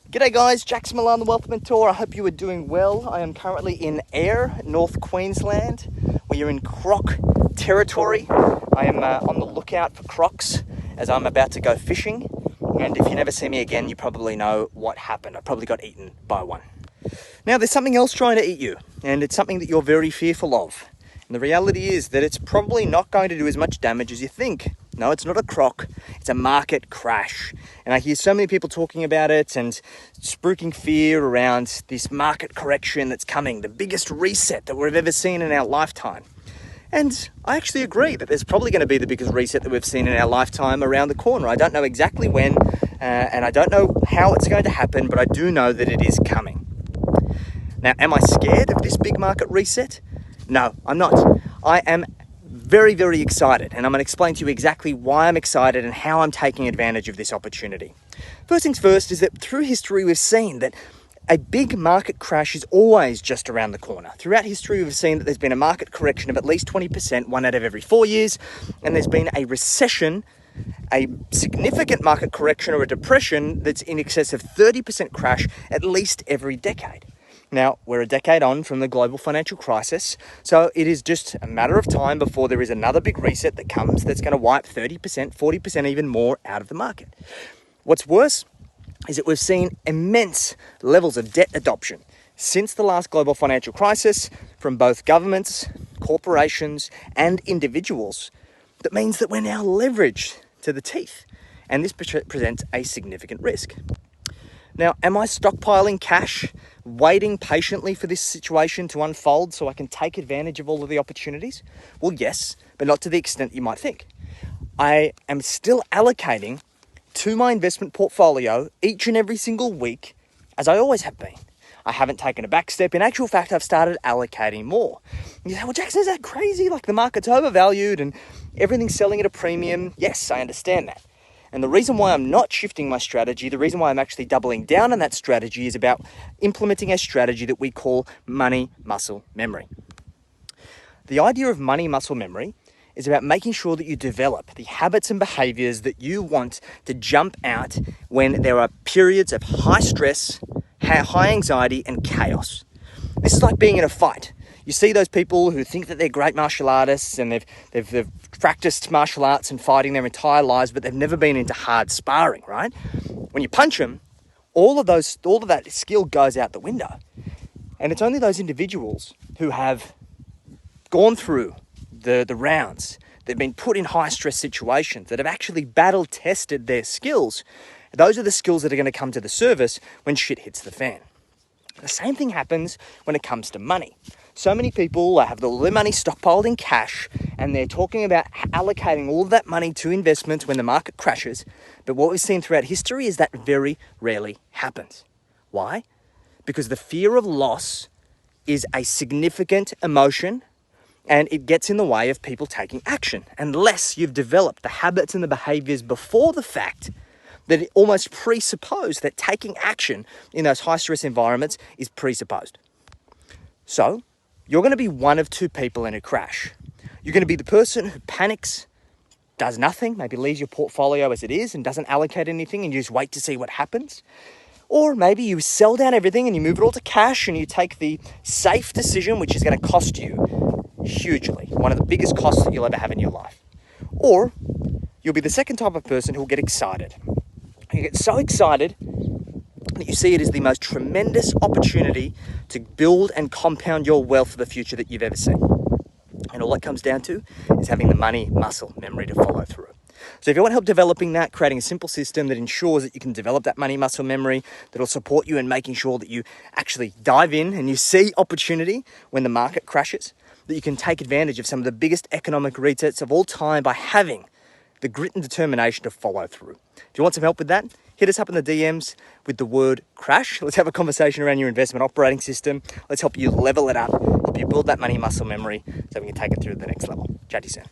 G'day guys, Jack's Millan, the Wealth Mentor. I hope you are doing well. I am currently in Ayr, North Queensland. We are in croc territory. I am on the lookout for crocs as I'm about to go fishing. And if you never see me again, you probably know what happened. I probably got eaten by one. Now there's something else trying to eat you, and it's something that you're very fearful of. And the reality is that it's probably not going to do as much damage as you think. No, it's not a croc, it's a market crash. And I hear so many people talking about it and spruiking fear around this market correction that's coming, the biggest reset that we've ever seen in our lifetime. And I actually agree that there's probably going to be the biggest reset that we've seen in our lifetime around the corner. I don't know exactly when, and I don't know how it's going to happen, but I do know that it is coming. Now, am I scared of this big market reset? No, I'm not. I am very, very excited, and I'm going to explain to you exactly why I'm excited and how I'm taking advantage of this opportunity. First things first is that through history we've seen that a big market crash is always just around the corner. Throughout history we've seen that there's been a market correction of at least 20%, 1 out of every 4 years, and there's been a recession, a significant market correction or a depression that's in excess of 30% crash at least every decade. Now, we're a decade on from the global financial crisis, so it is just a matter of time before there is another big reset that comes that's going to wipe 30%, 40%, even more out of the market. What's worse is that we've seen immense levels of debt adoption since the last global financial crisis from both governments, corporations, and individuals. That means that we're now leveraged to the teeth, and this presents a significant risk. Now, am I stockpiling cash, waiting patiently for this situation to unfold so I can take advantage of all of the opportunities? Well, yes, but not to the extent you might think. I am still allocating to my investment portfolio each and every single week, as I always have been. I haven't taken a back step. In actual fact, I've started allocating more. You say, well, Jackson, is that crazy? Like the market's overvalued and everything's selling at a premium. Yes, I understand that. And the reason why I'm not shifting my strategy, the reason why I'm actually doubling down on that strategy is about implementing a strategy that we call money muscle memory. The idea of money muscle memory is about making sure that you develop the habits and behaviors that you want to jump out when there are periods of high stress, high anxiety, and chaos. This is like being in a fight. You see those people who think that they're great martial artists and they've practiced martial arts and fighting their entire lives, but they've never been into hard sparring, right? When you punch them, all of that skill goes out the window. And it's only those individuals who have gone through the rounds, they've been put in high stress situations, that have actually battle tested their skills. Those are the skills that are going to come to the surface when shit hits the fan. The same thing happens when it comes to money. So many people have all their money stockpiled in cash and they're talking about allocating all of that money to investments when the market crashes. But what we've seen throughout history is that very rarely happens. Why? Because the fear of loss is a significant emotion and it gets in the way of people taking action unless you've developed the habits and the behaviors before the fact that it almost presuppose that taking action in those high stress environments is presupposed. So you're going to be one of two people in a crash. You're going to be the person who panics, does nothing, maybe leaves your portfolio as it is and doesn't allocate anything and you just wait to see what happens. Or maybe you sell down everything and you move it all to cash and you take the safe decision, which is going to cost you hugely, one of the biggest costs that you'll ever have in your life. Or you'll be the second type of person who will get excited. You get so excited that you see it as the most tremendous opportunity to build and compound your wealth for the future that you've ever seen. And all that comes down to is having the money muscle memory to follow through. So if you want help developing that, creating a simple system that ensures that you can develop that money muscle memory, that'll support you in making sure that you actually dive in and you see opportunity when the market crashes, that you can take advantage of some of the biggest economic resets of all time by having the grit and determination to follow through. If you want some help with that, hit us up in the DMs with the word crash. Let's have a conversation around your investment operating system. Let's help you level it up, help you build that money muscle memory so we can take it through to the next level. Chat to you soon.